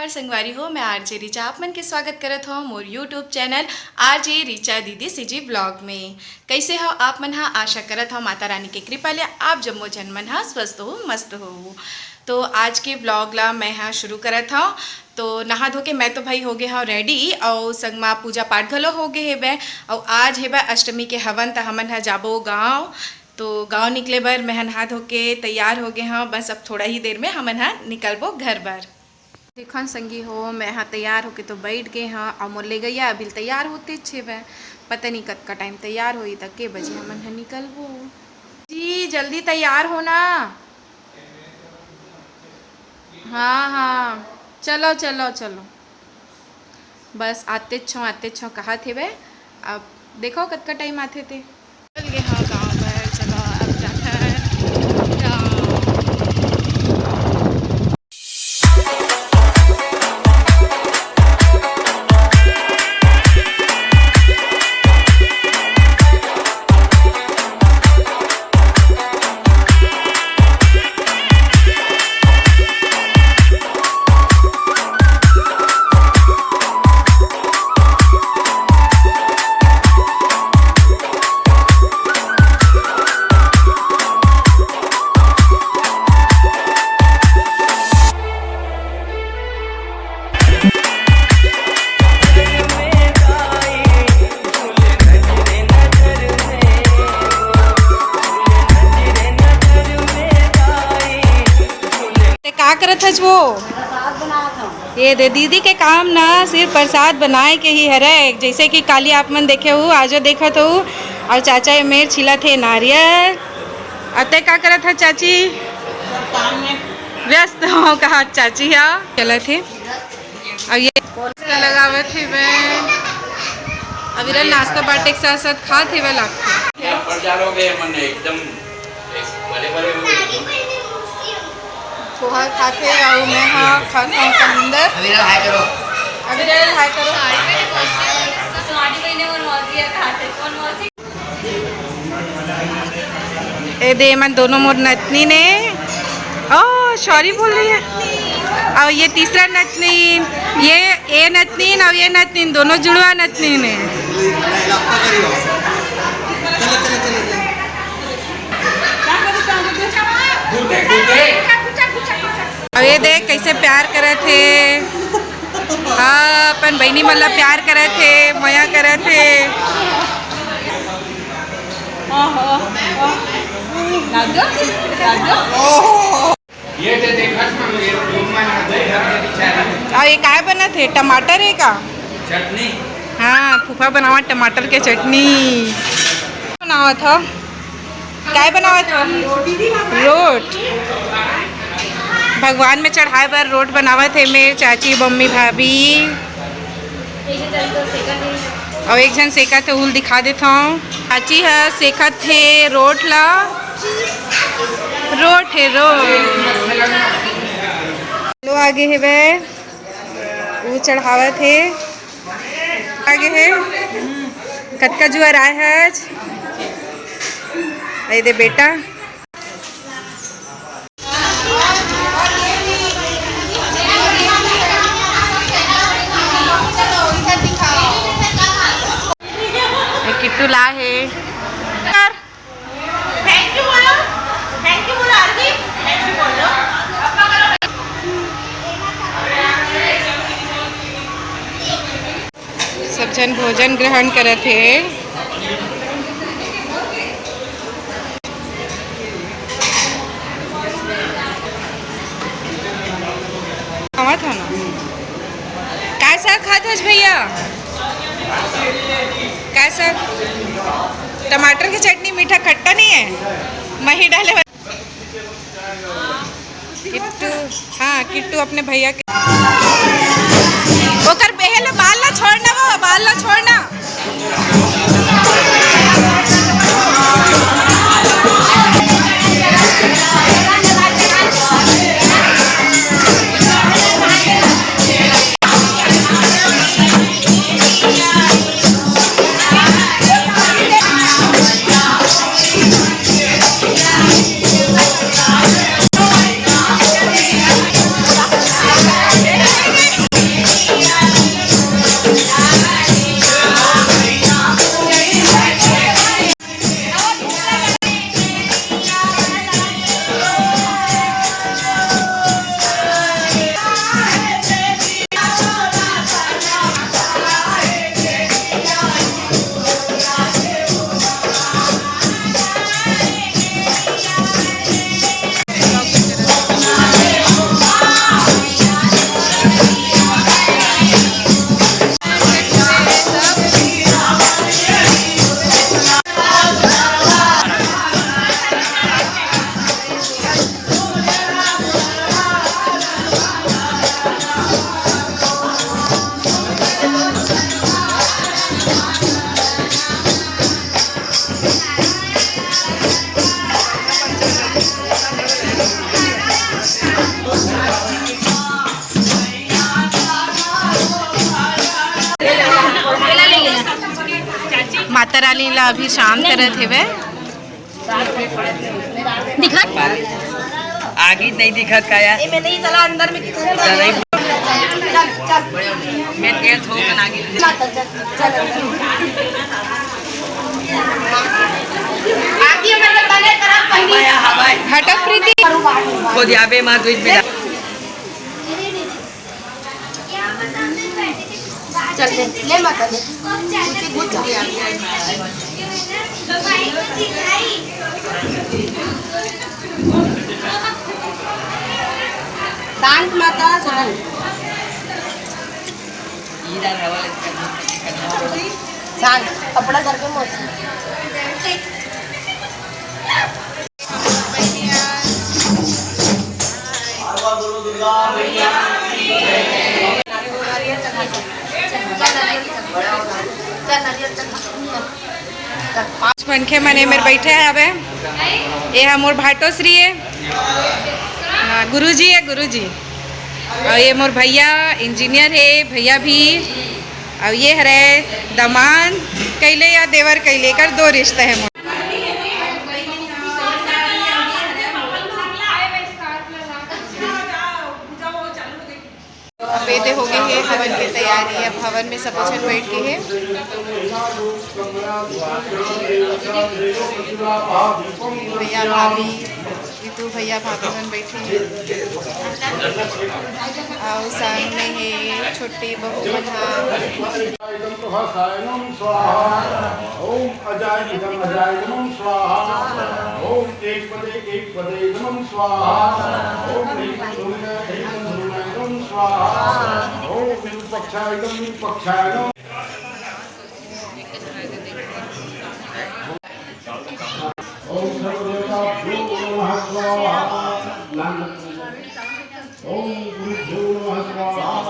तोहर संगवारी हो। मैं आरजे रिचा आप मन के स्वागत करत हो मोर यूट्यूब चैनल आरजे रिचा दीदी सीजी ब्लॉग में। कैसे हो आप मन? आशा करत हो माता रानी के कृपा ले आप जम्मो जन मन स्वस्थ हो मस्त हो। तो आज के ब्लॉग ला मैं शुरू करत हूँ। तो नहा धो के मैं तो भाई हो गए हाँ रेडी और संगमा पूजा पाठ घलो हो गए हेबे। और आज हेबे अष्टमी के हवन तो हमन जाबो गाँव। तो गांव निकले बर मैं नहा धो के तैयार हो गए हाँ। बस अब थोड़ा ही देर में हमन निकलबो घर बर। देखन संगी हो मैं तैयार होके तो बैठ गए हाँ। और मोर ले गैया अभी तैयार होते छे वह पता नहीं कद का टाइम तैयार होई तक के बजे हमन निकलबो। जी जल्दी तैयार हो ना। हाँ हाँ चलो चलो चलो बस आते छो कहा थे वे। अब देखो कद का टाइम आते थे। चल गए हाँ गाँव पर। चलो अब जाकर करत हज वो ये दे दीदी के काम ना सिर्फ प्रसाद बनाए के ही हरे। जैसे कि काली आप मन देखे हो आजो देखत हो। और चाचा ये मेर छिला थे नारियल। अते का करत है चाची? व्यस्त हो कहा चाची है चला थे। और ये लगावे थे वे अभी नाश्ता बाटे के साथ साथ खा थे वे लगते पोहा खाते और मैं खाता हूँ समुंदर। हाय करो ए दे मन दोनों मोर नतनी ने ओ सॉरी बोल रही है। और ये तीसरा नतनीन ये नतनीन और ये नतनीन दोनों जुड़वा नतनीन है। अब ये देख कैसे प्यार करे थे। हाँ अपन बहनी मतलब प्यार करे थे मया करे थे। और ये काय बना थे? टमाटर है का चटनी? हाँ फूफा बनावा टमाटर के चटनी बनावा था। काय बनावा था? रोट भगवान में चढ़ाए बर रोट बनावा थे मेरे चाची मम्मी भाभी। और एक जन सेका थे उल दिखा देता हूँ। चाची है सेका थे रोट ला। रोट है रोट लो आगे है वे वो चढ़ावा थे आगे है कतका जुआर आए है दे बेटा। किट्टू ला है थैंक यू बोलो आरती थैंक यू बोलो। सब जन भोजन ग्रहण करे थे। खावा था ना कैसा खाता भैया? कैसा टमाटर की चटनी मीठा खट्टा नहीं है? मही डाले किट्टू। हाँ किट्टू अपने भैया के ओकर बेहल बाल ना छोड़ना वो बाल ना छोड़ना। माता रानी ला अभी शांत करत हेवे। दिखा आगे नहीं दिखत का यार मैं नहीं चला अंदर में किधर मैं तेल थोकन आगे हटो प्रीति खुद याबे मां दुई में चलते ले माता दे शांत माता शांत इधर हवा शांत कपड़ा करके मत पांच पंखे मने मेरे बैठे हैं अबे ये है मोर भाटोश्री है। हाँ गुरुजी है गुरुजी और ये मोर भैया इंजीनियर है भैया भी और ये हरे दमान कैले या देवर कैले कर दो रिश्ते हैं मोर। अब वेदे हो गए हैं हवन की तैयारी। अब हवन में सब जन बैठ के हैं। भैया भाभी ऋतु भैया भाभी मन बैठे हैं और सामने है छोटी बहू मना। ओम अजाय नमः स्वाहा ओम एक पदे नमः स्वाहा ओम नमः स्वाहा ओम विरूपाक्षाय नमः ओम सर्वदेवताभ्यो नमः स्वाहा ओम गुरुभ्यो नमः स्वाहा।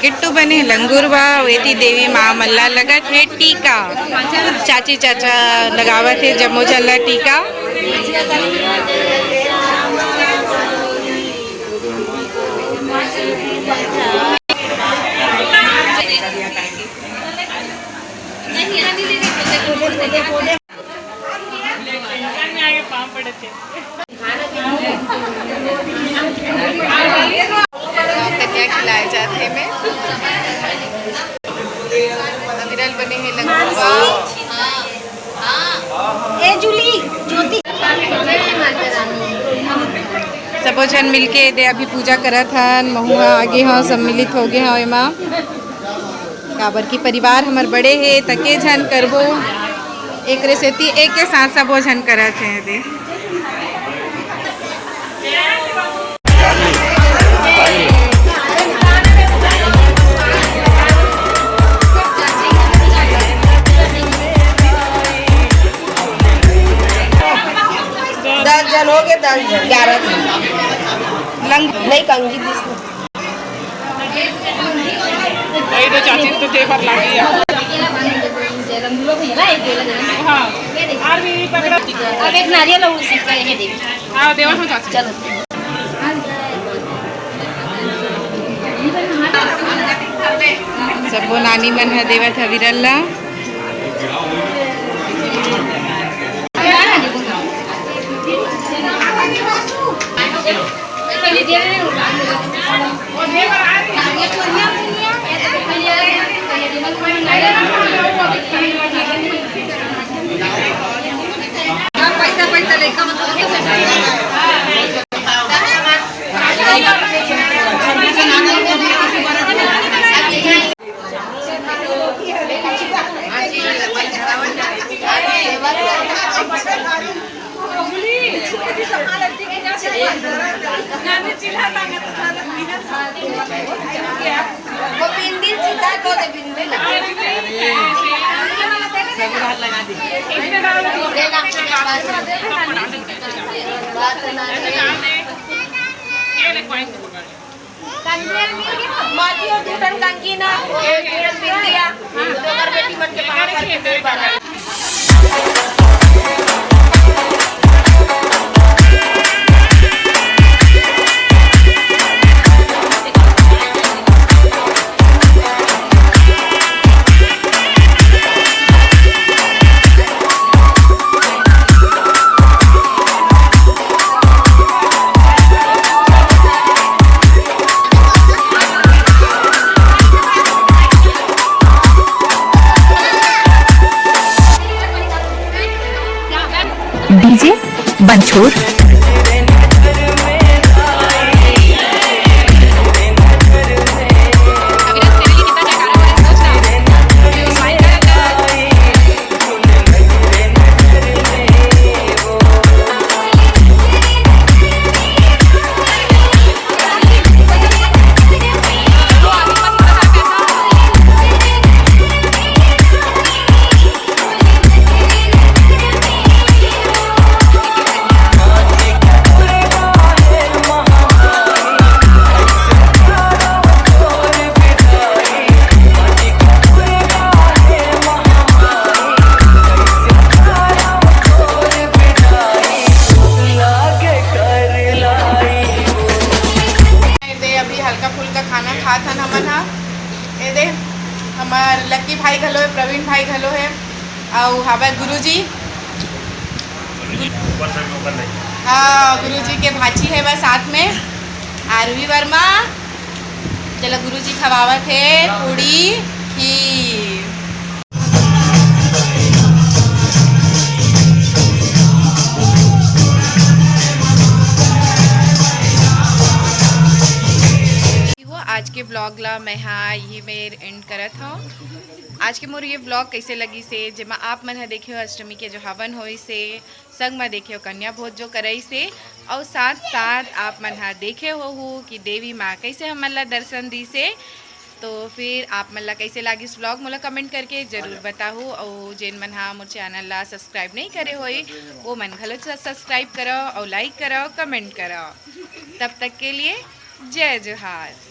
किट्टू बने लंगूर बा वेती देवी माँ मल्ला लगा थे टीका चाची चाचा लगावा थे जम्मो चला टीका। कन्या खिलाए जाते में अविरल बने हैं लंगूरवा ए जूली ज्योति सब जन मिलके दे अभी पूजा करत हन महुआ आगे हाँ सम्मिलित हो गए हाँ एमा काबर की परिवार हमार बड़े है तके झन करबो एक रेसेती एक के साथ सब जन करत हैं दे। मन हो गए 10-11 दिन लंग नहीं कंगी दिस वही तो चाची तो पेपर लागी है हाँ और भी पकड़ा अब एक नारियल और उसी का ये दे हाँ देवा हम चाची चलो सबो नानी मन ह देवत ह विरल्ला पैसा लेकर वो बिंदी सीधा को दे बिंदी लगा दी माटी और टूटन कंकी ना बिंदिया तो कर बेटी मन के पास करके बना डीजे बनछोड़ हमार लक्की भाई घलो है, प्रवीण भाई घलो है और हवा गुरुजी हाँ गुरुजी के भाची है बस साथ में आरवी वर्मा चलो गुरुजी खवावत है पूड़ी खीर आज के ब्लॉग ला मैं हाँ यही मेर एंड करत हूँ। आज के मोर ये ब्लॉग कैसे लगी से जेमा आप मन ह देखियो अष्टमी के जो हवन होई से संग में देखियो कन्या भोज जो करई से और साथ साथ आप मन ह देखे हो कि देवी माँ कैसे हमन ला दर्शन दी से। तो फिर आप मन ला कैसे लगी इस ब्लॉग मोला कमेंट करके जरूर बताओ और जेन मन हा मोर चैनल ला सब्सक्राइब नहीं करे होई वो मन घलो सब्सक्राइब करो और लाइक करो कमेंट करो। तब तक के लिए जय जोहार।